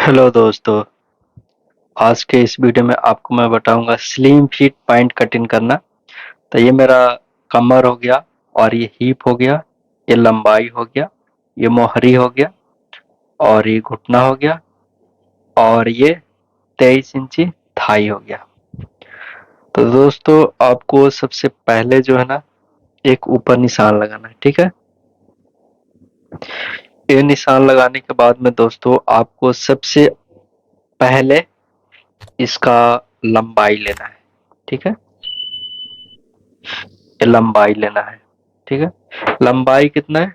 Hello दोस्तों। आज के इस वीडियो में आपको मैं बताऊंगा स्लिम फिट पैंट कटिंग करना। तो ये मेरा कमर हो गया, और ये हिप हो गया, ये लंबाई हो गया, ये मोहरी हो गया, और ये घुटना हो गया, और ये 23 इंची थाई हो गया। तो दोस्तों आपको सबसे पहले जो है ना, एक ऊपर निशान लगाना है, ठीक है। ये निशान लगाने के बाद में दोस्तों आपको सबसे पहले इसका लंबाई लेना है, ठीक है। ये लंबाई लेना है, ठीक है। लंबाई कितना है?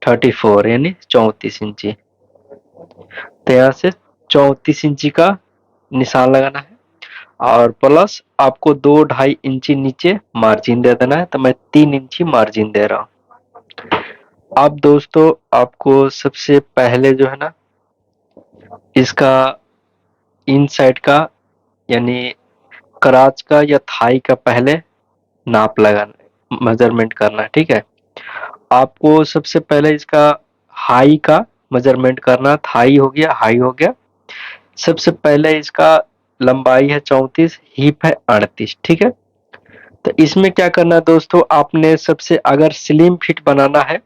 34 यानी 34 इंची। तो यहाँ से 34 इंची का निशान लगाना है, और प्लस आपको 2-2.5 इंची नीचे मार्जिन दे देना है। तो मैं 3 इंची मार्जिन दे रहा हूँ। अब दोस्तों आपको सबसे पहले जो है ना, इसका इन साइड का यानी क्राच का या थाई का पहले नाप लगाना, मेजरमेंट करना है, ठीक है। आपको सबसे पहले इसका हाई का मेजरमेंट करना। थाई हो गया, हाई हो गया। सबसे पहले इसका लंबाई है 34, हिप है 38, ठीक है। तो इसमें क्या करना है दोस्तों, आपने सबसे अगर स्लिम फिट बनाना है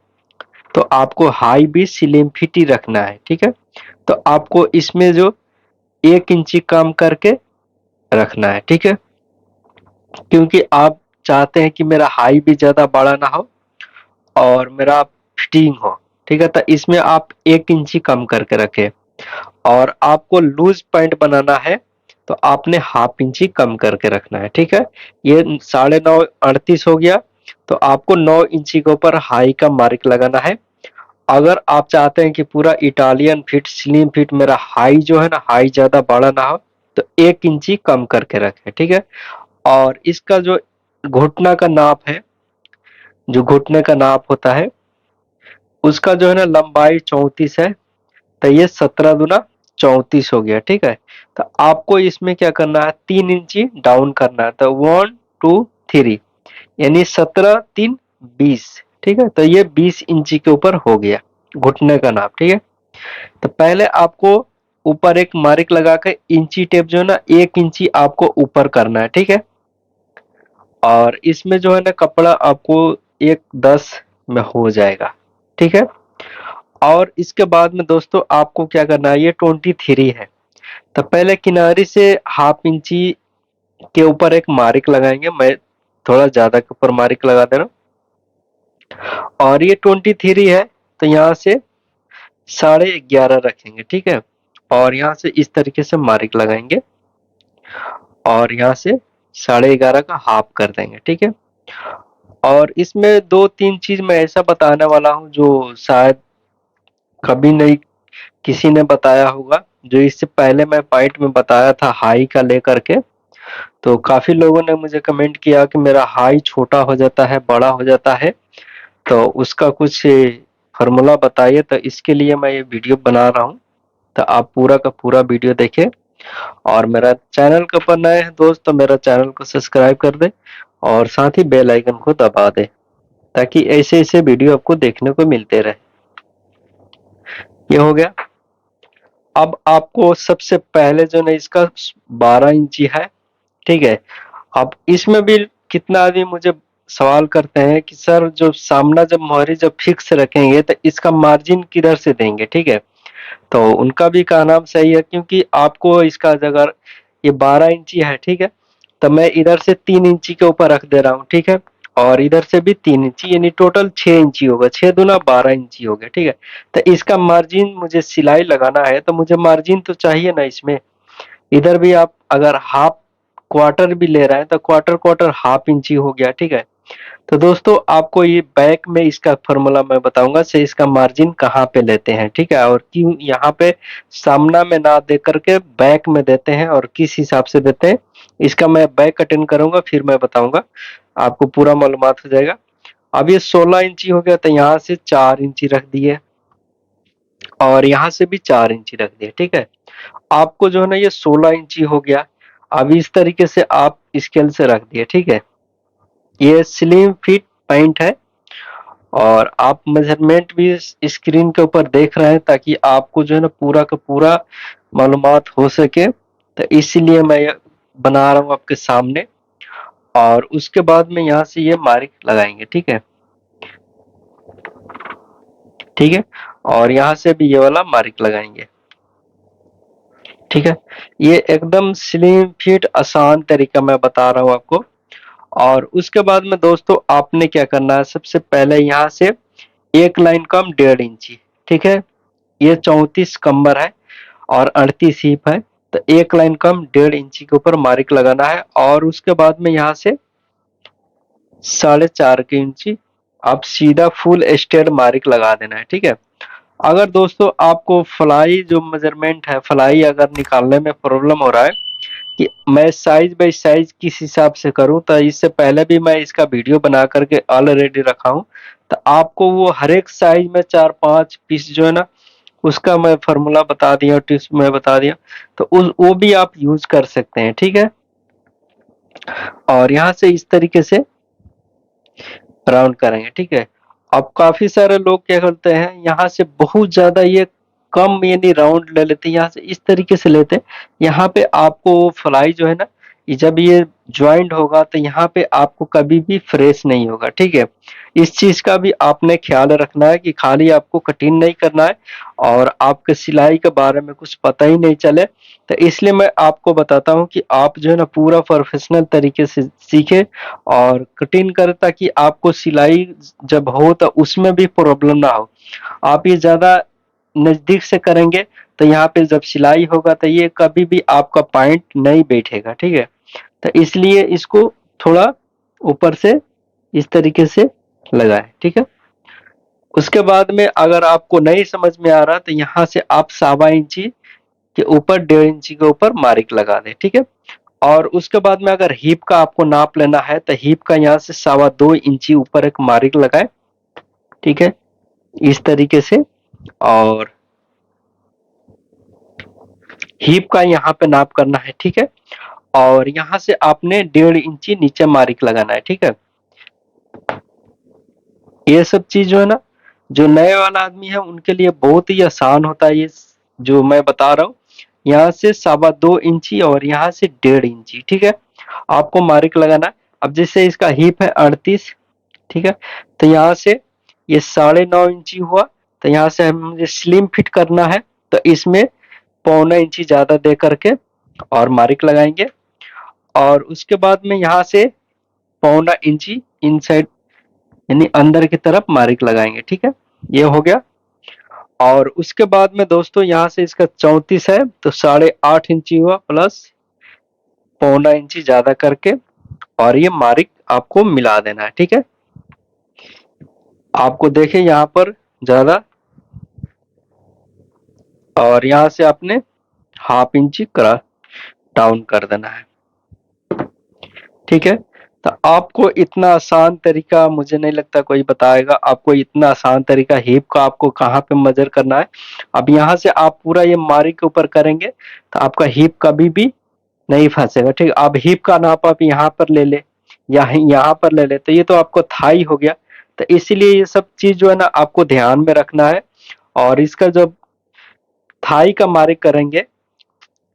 तो आपको हाई भी स्लिम फिट ही रखना है, ठीक है। तो आपको इसमें जो 1 इंची कम करके रखना है, ठीक है। क्योंकि आप चाहते हैं कि मेरा हाई भी ज्यादा बड़ा ना हो और मेरा फिटिंग हो, ठीक है। तो इसमें आप 1 इंची कम करके रखें। और आपको लूज पैंट बनाना है तो आपने 1/2 इंची कम करके रखना है, ठीक है। ये 9.5 38 हो गया। तो आपको 9 इंची के ऊपर हाई का मार्क लगाना है। अगर आप चाहते हैं कि पूरा इटालियन फिट स्लिम फिट मेरा हाई जो है ना, हाई ज्यादा बड़ा ना हो, तो 1 इंची कम करके रखें, ठीक है। और इसका जो घुटना का नाप है, जो घुटने का नाप होता है, उसका जो है ना लंबाई 34 है। तो ये 17 दूना 34 हो गया, ठीक है। तो आपको इसमें क्या करना है, 3 इंची डाउन करना है। तो 1 2 3 यानी 17 3 20, ठीक है। तो ये 20 इंची के ऊपर हो गया घुटने का नाप, ठीक है। तो पहले आपको ऊपर एक मार्क लगा के इंची टेप जो है ना, 1 इंची आपको ऊपर करना है, ठीक है। और इसमें जो है ना कपड़ा आपको 1:10 में हो जाएगा, ठीक है। और इसके बाद में दोस्तों आपको क्या करना है, ये 23 है। तो पहले किनारे से 1/2 इंची के ऊपर एक मार्क लगाएंगे। मैं थोड़ा ज्यादा के ऊपर मार्क लगा दे रहा हूँ। और ये 23 है, तो यहाँ से 11.5 रखेंगे, ठीक है। और यहाँ से इस तरीके से मार्क लगाएंगे, और यहाँ से 11.5 का हाफ कर देंगे, ठीक है। और इसमें 2-3 चीज मैं ऐसा बताने वाला हूँ जो शायद कभी नहीं किसी ने बताया होगा। जो इससे पहले मैं पाइट में बताया था हाई का लेकर के, तो काफी लोगों ने मुझे कमेंट किया कि मेरा हाई छोटा हो जाता है, बड़ा हो जाता है, तो उसका कुछ फॉर्मूला बताइए। तो इसके लिए मैं ये वीडियो बना रहा हूँ। तो आप पूरा का पूरा वीडियो देखें, और मेरा चैनल के ऊपर नए हैं दोस्त तो मेरा चैनल को सब्सक्राइब कर दे, और साथ ही बेल आइकन को दबा दे, ताकि ऐसे ऐसे वीडियो आपको देखने को मिलते रहे। ये हो गया। अब आपको सबसे पहले जो ना इसका 12 इंची है, ठीक है। अब इसमें भी कितना आदमी मुझे सवाल करते हैं कि सर जो सामना जब मोहरी जब फिक्स रखेंगे तो इसका मार्जिन किधर से देंगे, ठीक है। तो उनका भी कहना सही है, क्योंकि आपको इसका अगर ये 12 इंची है, ठीक है, तो मैं इधर से 3 इंची के ऊपर रख दे रहा हूँ, ठीक है। और इधर से भी 3 इंची यानी टोटल 6 इंची होगा। 6 दूना 12 इंची हो गया, ठीक है। तो इसका मार्जिन मुझे सिलाई लगाना है, तो मुझे मार्जिन तो चाहिए ना इसमें। इधर भी आप अगर हाफ क्वार्टर भी ले रहे हैं तो क्वार्टर क्वार्टर 1/2 इंची हो गया, ठीक है। तो दोस्तों आपको ये बैक में इसका फॉर्मूला मैं बताऊंगा से इसका मार्जिन कहाँ पे लेते हैं, ठीक है। और क्यों यहाँ पे सामना में ना दे करके बैक में देते हैं, और किस हिसाब से देते हैं, इसका मैं बैक अटेंड करूंगा फिर मैं बताऊंगा, आपको पूरा मालूमात हो जाएगा। अब ये 16 इंची हो गया, तो यहाँ से 4 इंची रख दिए, और यहाँ से भी 4 इंची रख दिए, ठीक है। आपको जो है ना ये 16 इंची हो गया। अब इस तरीके से आप स्केल से रख दिए, ठीक है। ये स्लिम फिट पैंट है, और आप मेजरमेंट भी स्क्रीन के ऊपर देख रहे हैं, ताकि आपको जो है ना पूरा का पूरा मालूमात हो सके, तो इसीलिए मैं ये बना रहा हूँ आपके सामने। और उसके बाद में यहाँ से ये मार्क लगाएंगे, ठीक है, ठीक है। और यहाँ से भी ये वाला मार्क लगाएंगे, ठीक है। ये एकदम स्लिम फिट आसान तरीका मैं बता रहा हूँ आपको। और उसके बाद में दोस्तों आपने क्या करना है, सबसे पहले यहाँ से एक लाइन कम 1.5 इंची, ठीक है। ये 34 कम्बर है और 38 हीप है, तो एक लाइन कम 1.5 इंची के ऊपर मार्क लगाना है। और उसके बाद में यहाँ से 4.5 इंची आप सीधा फुल स्ट्रेट मार्क लगा देना है, ठीक है। अगर दोस्तों आपको फ्लाई जो मेजरमेंट है, फ्लाई अगर निकालने में प्रॉब्लम हो रहा है कि मैं साइज बाई साइज किस हिसाब से करूं, तो इससे पहले भी मैं इसका वीडियो बना करके ऑलरेडी रखा हूं। तो आपको वो हर एक साइज में 4-5 पीस जो है ना, उसका मैं फॉर्मूला बता दिया, टिप्स में बता दिया, तो वो भी आप यूज कर सकते हैं, ठीक है। और यहाँ से इस तरीके से राउंड करेंगे, ठीक है। अब काफी सारे लोग क्या करते हैं, यहाँ से बहुत ज्यादा ये कम यानी राउंड ले लेते हैं, यहाँ से इस तरीके से लेते हैं। यहाँ पे आपको फ्लाई जो है ना, जब ये ज्वाइंट होगा तो यहाँ पे आपको कभी भी फ्रेश नहीं होगा, ठीक है। इस चीज का भी आपने ख्याल रखना है कि खाली आपको कटिंग नहीं करना है और आपके सिलाई के बारे में कुछ पता ही नहीं चले। तो इसलिए मैं आपको बताता हूँ कि आप जो है ना पूरा प्रोफेशनल तरीके से सीखे और कटिंग करे, ताकि आपको सिलाई जब हो तो उसमें भी प्रॉब्लम ना हो। आप ये ज्यादा नजदीक से करेंगे तो यहाँ पे जब सिलाई होगा तो ये कभी भी आपका पॉइंट नहीं बैठेगा, ठीक है। तो इसलिए इसको थोड़ा ऊपर से इस तरीके से लगाए, ठीक है। उसके बाद में अगर आपको नहीं समझ में आ रहा तो यहाँ से आप 1.25 इंची के ऊपर 1.5 इंची के ऊपर मार्क लगा दें, ठीक है। और उसके बाद में अगर हिप का आपको नाप लेना है तो हिप का यहाँ से 2.25 इंची ऊपर एक मार्क लगाए, ठीक है, इस तरीके से। और हिप का यहाँ पे नाप करना है, ठीक है। और यहाँ से आपने 1.5 इंची नीचे मार्क लगाना है, ठीक है। ये सब चीज जो है ना, जो नए वाला आदमी है उनके लिए बहुत ही आसान होता है ये जो मैं बता रहा हूँ। यहाँ से 2.25 इंची और यहाँ से 1.5 इंची, ठीक है, आपको मार्क लगाना है। अब जैसे इसका हिप है 38, ठीक है, तो यहाँ से ये 9.5 इंची हुआ, तो यहाँ से हमें मुझे स्लिम फिट करना है, तो इसमें 0.25 इंची ज्यादा दे करके और मार्क लगाएंगे। और उसके बाद में यहाँ से 0.25 इंची इनसाइड यानी अंदर की तरफ मार्क लगाएंगे, ठीक है, ये हो गया। और उसके बाद में दोस्तों यहाँ से इसका 34 है, तो 8.5 इंची हुआ प्लस 0.25 इंची ज्यादा करके और ये मार्क आपको मिला देना है, ठीक है। आपको देखे यहाँ पर ज्यादा, और यहाँ से आपने 1/2 इंची करा डाउन कर देना है, ठीक है। तो आपको इतना आसान तरीका मुझे नहीं लगता कोई बताएगा, आपको इतना आसान तरीका हिप का आपको कहाँ पे मेजर करना है। अब यहाँ से आप पूरा ये मार्क के ऊपर करेंगे तो आपका हिप कभी भी नहीं फंसेगा, ठीक है। अब हिप का नाप आप यहाँ पर ले ले या यहाँ पर ले ले, तो ये तो आपको थाई हो गया। तो इसीलिए ये सब चीज जो है ना आपको ध्यान में रखना है। और इसका जब थाई का मार्क करेंगे,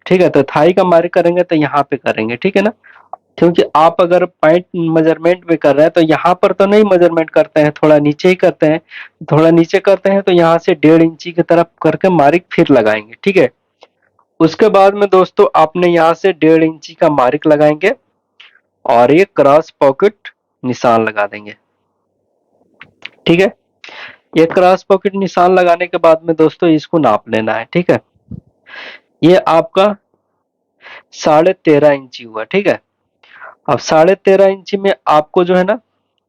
ठीक है, तो थाई का मार्क करेंगे तो यहाँ पे करेंगे, ठीक है ना। क्योंकि आप अगर पॉइंट मेजरमेंट में कर रहे हैं तो यहाँ पर तो नहीं मेजरमेंट करते हैं, थोड़ा नीचे ही करते हैं। थोड़ा नीचे करते हैं तो यहाँ से 1.5 इंची की तरफ करके मार्क फिर लगाएंगे, ठीक है। उसके बाद में दोस्तों आपने यहाँ से 1.5 इंची का मार्क लगाएंगे और ये क्रॉस पॉकेट निशान लगा देंगे, ठीक है। ये क्रॉस पॉकेट निशान लगाने के बाद में दोस्तों इसको नाप लेना है, ठीक है। ये आपका 13.5 इंची हुआ, ठीक है। अब 13.5 इंची में आपको जो है ना,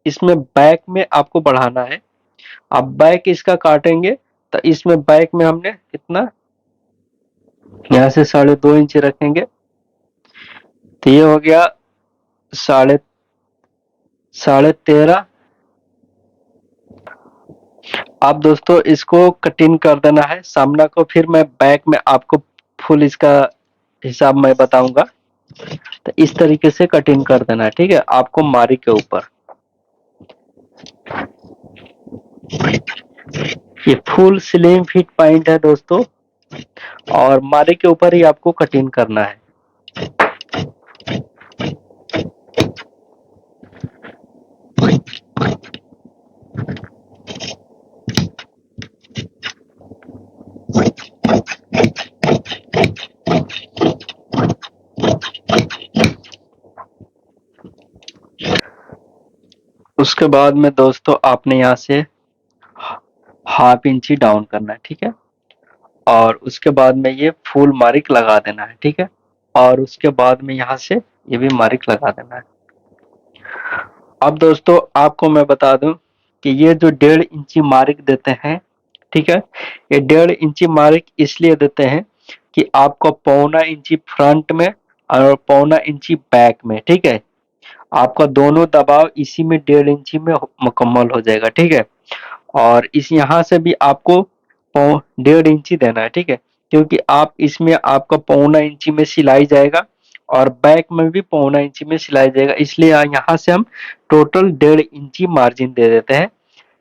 इसमें बैक में आपको बढ़ाना है। अब बैक इसका काटेंगे तो इसमें बैक में हमने कितना, यहाँ से 2.5 इंची रखेंगे, तो ये हो गया साढ़े 13.5। अब दोस्तों इसको कटिंग कर देना है सामना को, फिर मैं बैक में आपको फुल इसका हिसाब मैं बताऊंगा। तो इस तरीके से कटिंग कर देना है, ठीक है, आपको मारी के ऊपर। ये फुल स्लिम फिट पैंट है दोस्तों, और मारिक के ऊपर ही आपको कटिंग करना है। उसके बाद में दोस्तों आपने यहाँ से हाफ इंची डाउन करना है, ठीक है। और उसके बाद में ये फुल मार्क लगा देना है, ठीक है। और उसके बाद में यहाँ से ये भी मार्क लगा देना है। अब दोस्तों आपको मैं बता दूं कि ये जो 1.5 इंची मार्क देते हैं, ठीक है, ये 1.5 इंची मार्क इसलिए देते हैं कि आपको 1.25 इंची फ्रंट में और 1.25 इंची बैक में, ठीक है, आपका दोनों दबाव इसी में 1.5 इंची में मुकम्मल हो जाएगा, ठीक है। और इस यहाँ से भी आपको 1.5 इंची देना है, ठीक है, क्योंकि आप इसमें आपका 1.25 इंची में सिलाई जाएगा और बैक में भी 1.25 इंची में सिलाई जाएगा, इसलिए यहाँ से हम टोटल 1.5 इंची मार्जिन दे देते हैं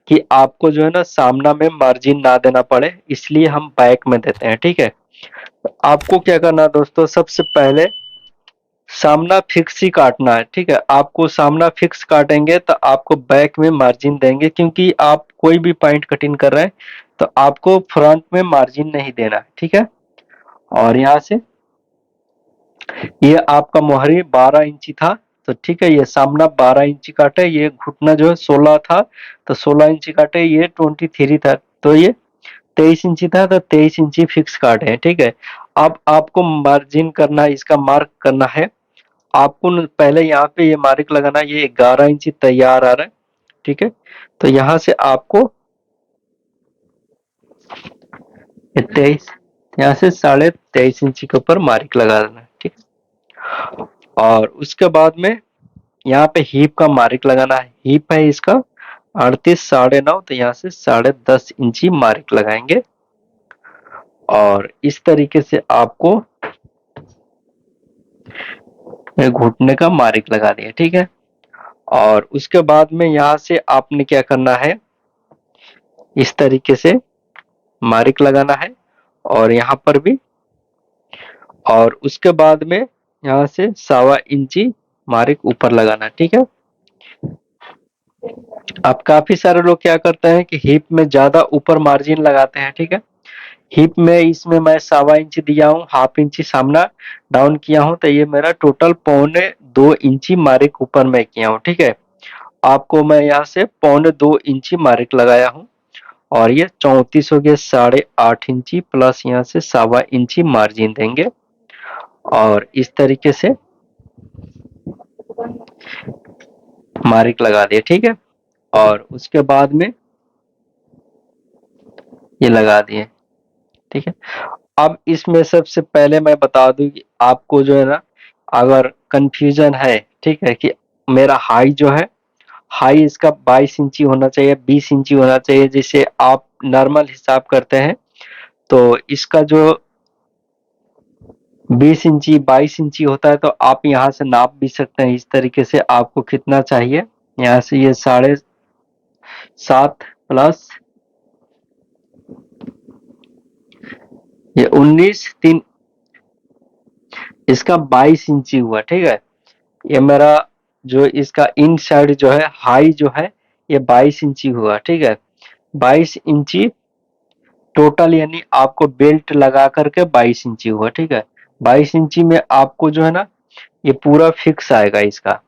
कि आपको जो है ना सामना में मार्जिन ना देना पड़े, इसलिए हम बैक में देते हैं, ठीक है। तो आपको क्या करना है दोस्तों, सबसे पहले सामना फिक्स ही काटना है, ठीक है। आपको सामना फिक्स काटेंगे तो आपको बैक में मार्जिन देंगे, क्योंकि आप कोई भी पॉइंट कटिंग कर रहे हैं तो आपको फ्रंट में मार्जिन नहीं देना है, ठीक है। और यहाँ से ये आपका मोहरी 12 इंची था, तो ठीक है, ये सामना 12 इंची काटे, ये घुटना जो है 16 था तो 16 इंची काटे, ये 23 था तो ये 23 इंची था तो 23 इंची फिक्स काटे हैं, ठीक है। अब आपको मार्जिन करना है, इसका मार्क करना है आपको पहले यहाँ पे ये मार्क लगाना, ये 11 इंची तैयार आ रहा है, ठीक है। तो यहाँ से आपको 23, यहाँ से 23.5 इंची के ऊपर मार्क लगा देना है, ठीक है। और उसके बाद में यहाँ पे हीप का मार्क लगाना है, हीप है इसका 38 9.5, तो यहाँ से 10.5 इंची मार्क लगाएंगे और इस तरीके से आपको घुटने का मार्क लगा दिया, ठीक है। और उसके बाद में यहाँ से आपने क्या करना है, इस तरीके से मार्क लगाना है और यहाँ पर भी, और उसके बाद में यहाँ से 1.25 इंची मार्क ऊपर लगाना, ठीक है। अब काफी सारे लोग क्या करते हैं कि हिप में ज्यादा ऊपर मार्जिन लगाते हैं, ठीक है। हिप में इसमें मैं 1.25 इंची दिया हूँ, हाफ इंची सामना डाउन किया हूँ, तो ये मेरा टोटल 1.25 इंची मार्क ऊपर में किया हूँ, ठीक है। आपको मैं यहाँ से 1.25 इंची मार्क लगाया हूँ और ये 34 हो गया, 8.5 इंची प्लस यहाँ से 1.25 इंची मार्जिन देंगे और इस तरीके से मार्क लगा दिए, ठीक है। और उसके बाद में ये लगा दिए, ठीक है। अब इसमें सबसे पहले मैं बता दूं कि आपको जो है ना अगर कंफ्यूजन है, ठीक है, कि मेरा हाई जो है, हाई इसका 22 इंची होना चाहिए, 20 इंची होना चाहिए, जिसे आप नॉर्मल हिसाब करते हैं, तो इसका जो 20 इंची 22 इंची होता है तो आप यहाँ से नाप भी सकते हैं इस तरीके से आपको कितना चाहिए। यहाँ से ये 7.5 प्लस ये 19 3, इसका 22 इंची हुआ, ठीक है। ये मेरा जो इसका इन साइड जो है हाई जो है ये 22 इंची हुआ, ठीक है। 22 इंची टोटल, यानी आपको बेल्ट लगा करके 22 इंची हुआ, ठीक है। 22 इंची में आपको जो है ना ये पूरा फिक्स आएगा इसका,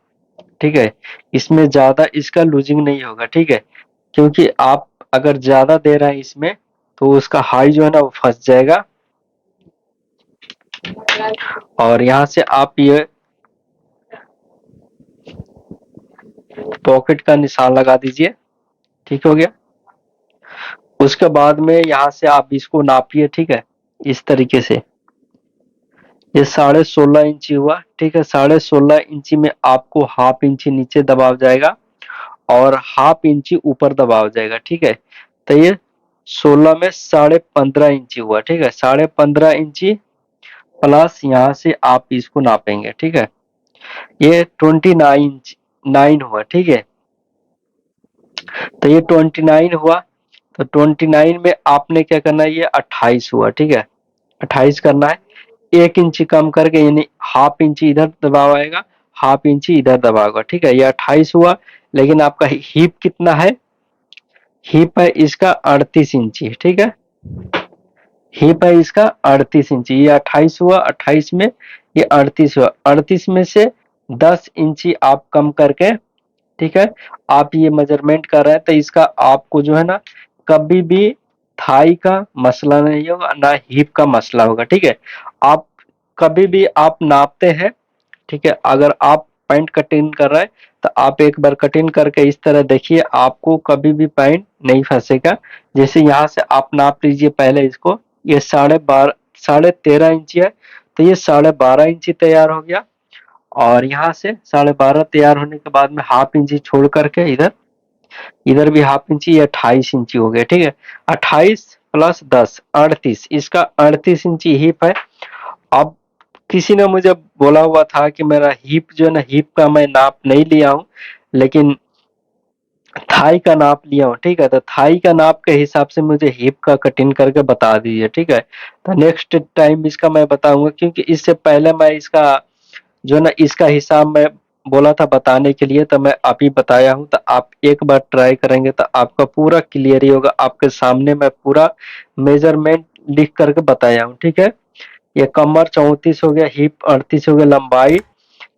ठीक है। इसमें ज्यादा इसका लूजिंग नहीं होगा, ठीक है, क्योंकि आप अगर ज्यादा दे रहे हैं इसमें तो उसका हाई जो है ना वो फंस जाएगा। और यहाँ से आप ये पॉकेट का निशान लगा दीजिए, ठीक हो गया। उसके बाद में यहाँ से आप इसको नापिए, ठीक है, इस तरीके से ये 16.5 इंची हुआ, ठीक है। 16.5 इंची में आपको हाफ इंची नीचे दबाव जाएगा और हाफ इंची ऊपर दबाव जाएगा, ठीक है। तो ये 16 में 15.5 इंची हुआ, ठीक है। 15.5 इंची प्लस यहाँ से आप इसको नापेंगे, ठीक है, ये 29 हुआ, ठीक है। तो ये 29 हुआ, तो 29 में आपने क्या करना है, ये 28 हुआ, ठीक है। 28 करना है, 1 इंची कम करके, यानी हाफ इंची इधर दबाव आएगा, हाफ इंची इधर दबाव होगा, ठीक है। ये 28 हुआ, लेकिन आपका हिप कितना है, हिप है इसका 38 इंची, ठीक है। हिप है इसका 38 इंची, ये 28 हुआ, 28 में ये 38 हुआ, 38 में से 10 इंची आप कम करके, ठीक है, आप ये मेजरमेंट कर रहे हैं, तो इसका आपको जो है ना कभी भी थाई का मसला नहीं होगा, ना हिप का मसला होगा, ठीक है। आप कभी भी आप नापते हैं, ठीक है, अगर आप पैंट कटिंग कर रहे हैं तो आप एक बार कटिंग करके इस तरह देखिए, आपको कभी भी पैंट नहीं फंसेगा। जैसे यहाँ से आप नाप लीजिए पहले इसको, ये 13.5 इंची है, तो ये 12.5 इंची तैयार हो गया, और यहाँ से 12.5 तैयार होने के बाद में हाफ इंची छोड़ करके इधर, इधर भी हाफ इंची, ये 28 इंची हो गया, ठीक है। 28 प्लस 10 38, इसका 38 इंची हिप है। अब किसी ने मुझे बोला हुआ था कि मेरा हिप जो है ना, हिप का मैं नाप नहीं लिया हूँ, लेकिन थाई का नाप लिया हूँ, ठीक है। तो थाई का नाप के हिसाब से मुझे हिप का कटिंग करके बता दीजिए, ठीक है। तो नेक्स्ट टाइम इसका मैं बताऊंगा, क्योंकि इससे पहले मैं इसका जो है ना, इसका हिसाब मैं बोला था बताने के लिए, तो मैं अभी बताया हूँ, तो आप एक बार ट्राई करेंगे तो आपका पूरा क्लियर ही होगा। आपके सामने मैं पूरा मेजरमेंट लिख करके बताया हूँ, ठीक है। ये कमर 34 हो गया, हिप 38 हो गया, लंबाई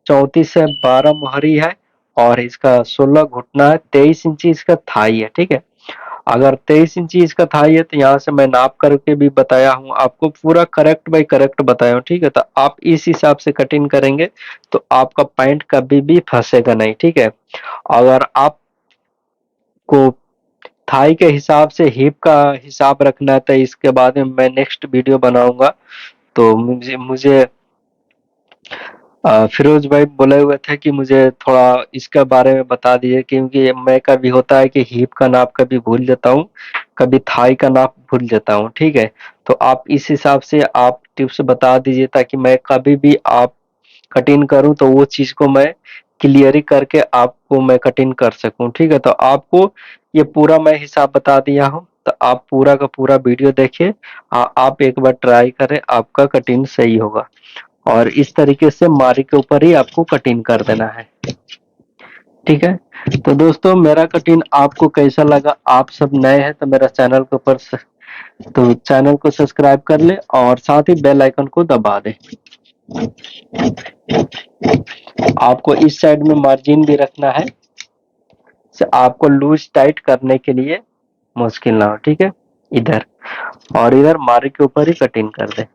34 से 12 मोहरी है, और इसका 16 घुटना है, 23 इंची इसका थाई है, ठीक है। अगर 23 इंची इसका थाई है, तो यहाँ से मैं नाप करके भी बताया हूँ आपको, पूरा करेक्ट बाई करेक्ट बताया हूँ, ठीक है। तो आप इस हिसाब से कटिंग करेंगे तो आपका पैंट कभी भी फंसेगा नहीं, ठीक है। अगर आपको थाई के हिसाब से हिप का हिसाब रखना है, तो इसके बाद में मैं नेक्स्ट वीडियो बनाऊंगा। तो मुझे मुझे फिरोज भाई बोले हुए थे कि मुझे थोड़ा इसके बारे में बता दीजिए, क्योंकि मैं कभी होता है कि हिप का नाप कभी भूल जाता हूँ, कभी थाई का नाप भूल जाता हूँ, ठीक है। तो आप इस हिसाब से आप टिप्स बता दीजिए, ताकि मैं कभी भी आप कटिंग करूँ तो वो चीज को मैं क्लियरी करके आपको मैं कटिंग कर सकूं, ठीक है। तो आपको ये पूरा मैं हिसाब बता दिया हूँ, तो आप पूरा का पूरा वीडियो देखिए, आप एक बार ट्राई करें, आपका कटिंग सही होगा। और इस तरीके से मारी के ऊपर ही आपको कटिंग कर देना है, ठीक है। तो दोस्तों, मेरा कटिंग आपको कैसा लगा, आप सब नए हैं तो मेरा चैनल के ऊपर तो चैनल को सब्सक्राइब कर ले, और साथ ही बेल आइकन को दबा दे। आपको इस साइड में मार्जिन भी रखना है, से आपको लूज टाइट करने के लिए मुश्किल ना हो, ठीक है। इधर और इधर मारी के ऊपर ही कटिंग कर दे।